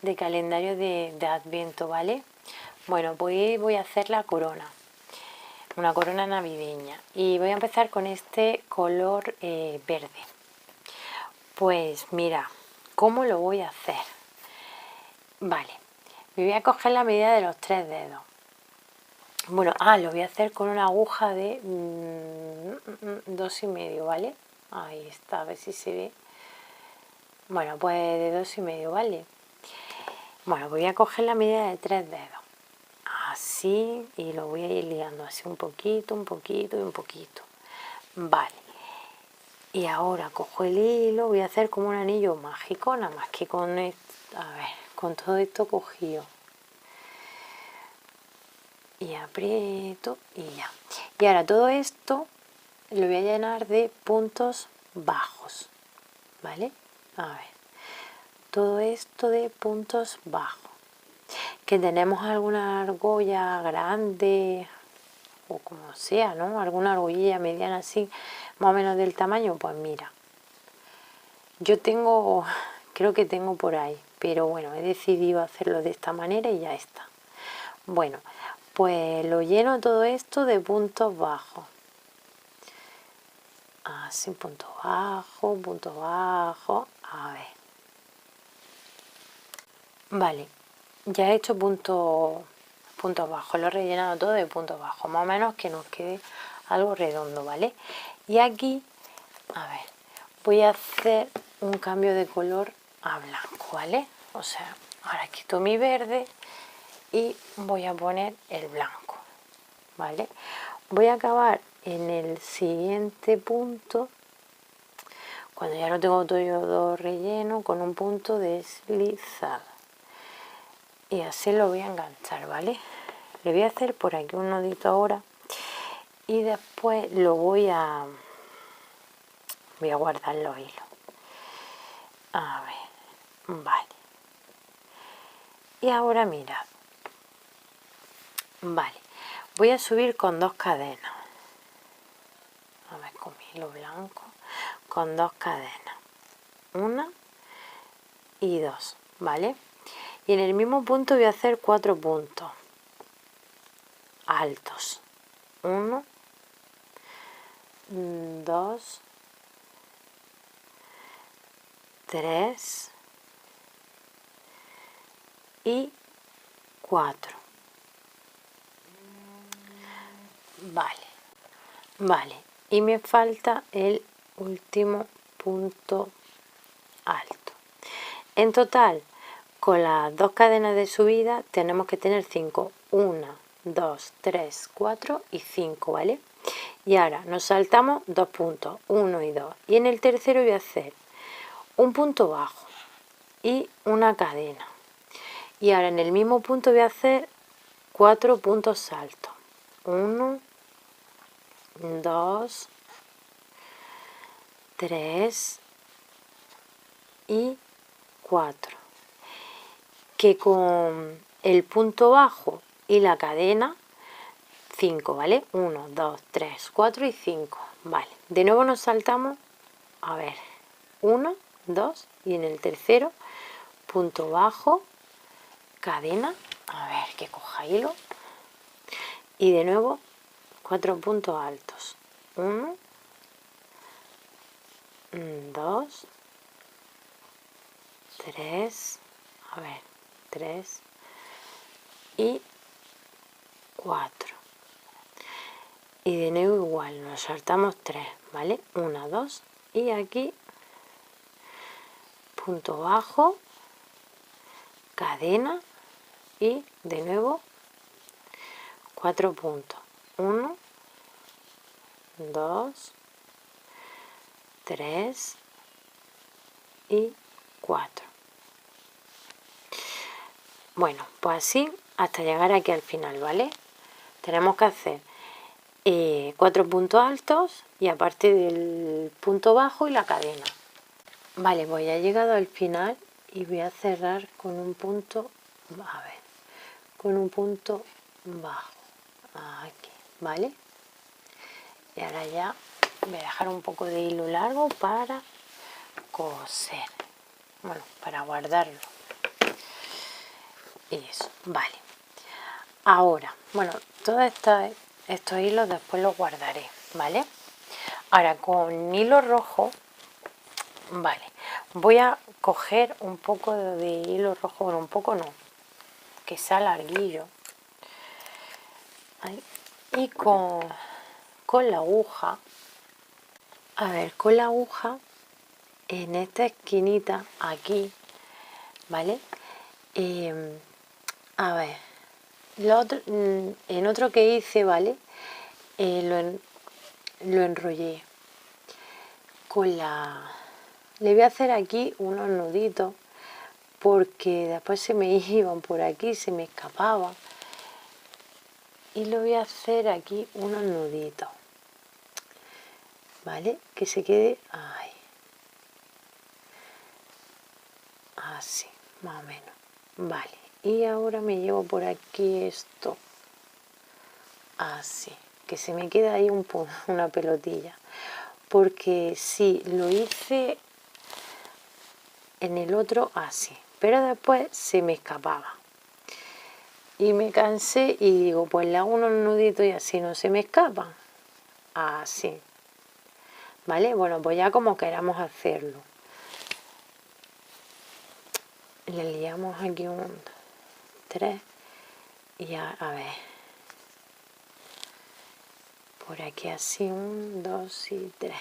de calendario de Adviento, ¿vale? Bueno, pues voy a hacer la corona, una corona navideña, y voy a empezar con este color verde. Pues mira, ¿cómo lo voy a hacer? Vale, me voy a coger la medida de los 3 dedos. Bueno, lo voy a hacer con una aguja de 2,5, ¿vale? Ahí está, a ver si se ve. Bueno, pues de 2,5, ¿vale? Bueno, voy a coger la medida de 3 dedos. Así, y lo voy a ir liando así un poquito, un poquito y un poquito. Vale. Y ahora cojo el hilo, voy a hacer como un anillo mágico, nada más que con esto, a ver, con todo esto cogido. Y aprieto y ya. Y ahora todo esto lo voy a llenar de puntos bajos, ¿vale? A ver, todo esto de puntos bajos. Que tenemos alguna argolla grande o como sea, ¿no? Alguna argollilla mediana así, más o menos del tamaño, pues mira. Yo creo que tengo por ahí, pero bueno, he decidido hacerlo de esta manera y ya está. Bueno, pues lo lleno todo esto de puntos bajos. Así, punto bajo, a ver. Vale, ya he hecho puntos bajos, lo he rellenado todo de puntos bajos, más o menos que nos quede algo redondo, ¿vale? Y aquí, a ver, voy a hacer un cambio de color a blanco, ¿vale? O sea, ahora quito mi verde y voy a poner el blanco, ¿vale? Voy a acabar en el siguiente punto, cuando ya lo tengo todo relleno, con un punto deslizado. Y así lo voy a enganchar, ¿vale? Le voy a hacer por aquí un nudito ahora y después lo voy a guardar los hilos. A ver, vale. Y ahora mirad. Vale, voy a subir con 2 cadenas. A ver, con mi hilo blanco, con 2 cadenas. 1 y 2, ¿vale? Y en el mismo punto voy a hacer 4 puntos altos. 1, 2, 3 y 4. Vale, y me falta el último punto alto. En total, con las 2 cadenas de subida tenemos que tener 5. 1, 2, 3, 4 y 5, ¿vale? Y ahora nos saltamos 2 puntos, 1 y 2. Y en el tercero voy a hacer un punto bajo y una cadena. Y ahora en el mismo punto voy a hacer 4 puntos altos. 1, 2, 3 y 4. Que con el punto bajo y la cadena 5, ¿vale? 1, 2, 3, 4 y 5, vale. De nuevo nos saltamos, a ver, 1, 2 y en el tercero punto bajo, cadena, a ver que coja hilo y de nuevo 4 puntos altos. 1, 2, 3, a ver, 3 y 4. Y de nuevo igual, nos saltamos 3, ¿vale? 1, 2 y aquí punto bajo, cadena y de nuevo 4 puntos. 1, 2, 3 y 4. Bueno, pues así hasta llegar aquí al final, ¿vale? Tenemos que hacer 4 puntos altos y aparte del punto bajo y la cadena. Vale, pues ya he llegado al final y voy a cerrar con un punto, a ver, con un punto bajo, aquí, ¿vale? Y ahora ya voy a dejar un poco de hilo largo para coser, bueno, para guardarlo. y eso, vale. Ahora, bueno, todos estos hilos después los guardaré, ¿vale? Ahora con hilo rojo, vale, voy a coger un poco de hilo rojo, bueno, un poco no, que sea larguillo. Ahí. Y con la aguja, a ver, con la aguja en esta esquinita aquí, ¿vale? A ver, en otro que hice, ¿vale? Lo enrollé con la... Le voy a hacer aquí unos nuditos porque después se me iban por aquí, se me escapaban. Y lo voy a hacer aquí unos nuditos, ¿vale? Que se quede ahí. Así, más o menos. Vale, y ahora me llevo por aquí esto. Así, que se me queda ahí una pelotilla. Porque sí, lo hice en el otro así, pero después se me escapaba. Y me cansé y digo, pues le hago unos nuditos y así no se me escapan. Así. ¿Vale? Bueno, pues ya como queramos hacerlo. Le liamos aquí 1, 2, 3 y ya, a ver. Por aquí así 1, 2 y 3.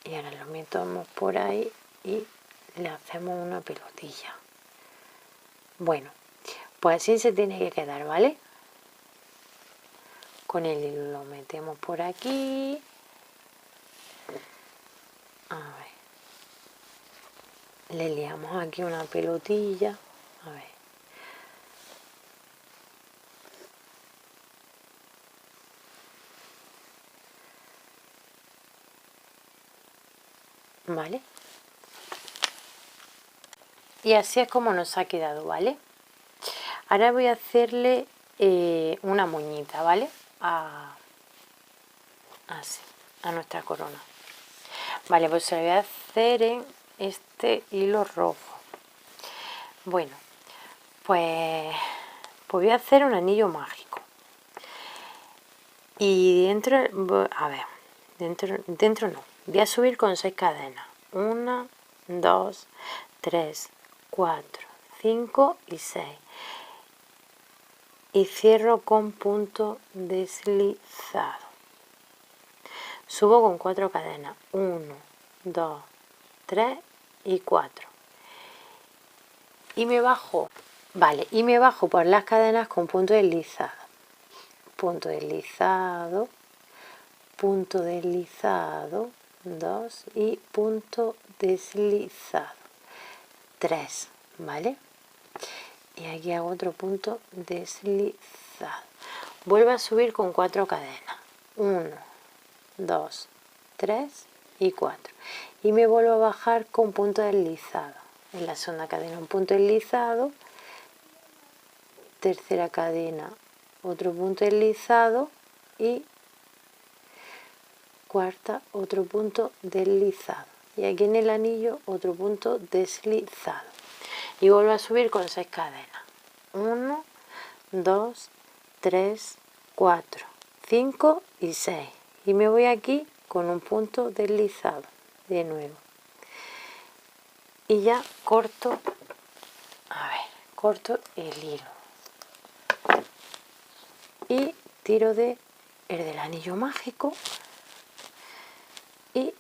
Y ahora lo metemos por ahí y le hacemos una pelotilla. Bueno, pues así se tiene que quedar, ¿vale? Con el hilo lo metemos por aquí. A ver. Le liamos aquí una pelotilla. A ver. ¿Vale? Y así es como nos ha quedado, ¿vale? Ahora voy a hacerle una moñita, ¿vale? Así, a nuestra corona. Vale, pues se lo voy a hacer en este hilo rojo. Bueno, pues voy a hacer un anillo mágico. Y dentro, a ver, dentro no. Voy a subir con 6 cadenas. 1, 2, 3, 4, 5 y 6. Y cierro con punto deslizado. Subo con 4 cadenas. 1, 2, 3 y 4. Y me bajo. Vale, y me bajo por las cadenas con punto deslizado. Punto deslizado. Punto deslizado. 2 y punto deslizado. 3, ¿vale? Y aquí hago otro punto deslizado. Vuelvo a subir con 4 cadenas. 1, 2, 3 y 4. Y me vuelvo a bajar con punto deslizado. En la segunda cadena un punto deslizado. Tercera cadena otro punto deslizado. Y cuarta otro punto deslizado. Y aquí en el anillo otro punto deslizado. Y vuelvo a subir con 6 cadenas. 1, 2, 3, 4, 5 y 6. Y me voy aquí con un punto deslizado de nuevo. Y ya corto, corto el hilo. Y tiro el del anillo mágico. Y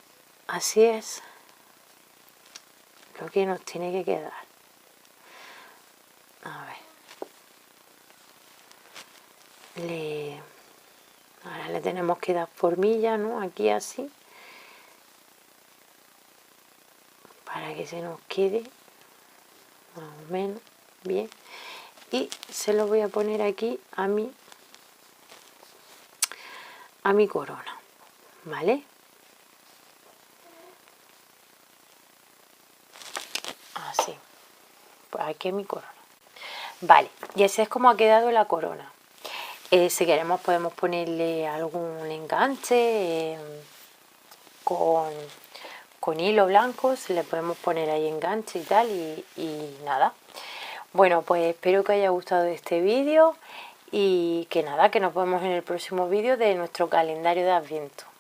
así es lo que nos tiene que quedar. A ver. Ahora le tenemos que dar formilla, ¿no? Aquí así. Para que se nos quede más o menos bien. Y se lo voy a poner aquí a mi corona, ¿vale? Así. Pues aquí es mi corona. Vale, y así es como ha quedado la corona. Si queremos podemos ponerle algún enganche con con hilo blanco, se le podemos poner ahí enganche y tal, y nada. Bueno, pues espero que haya gustado este vídeo y que nada, que nos vemos en el próximo vídeo de nuestro calendario de Adviento.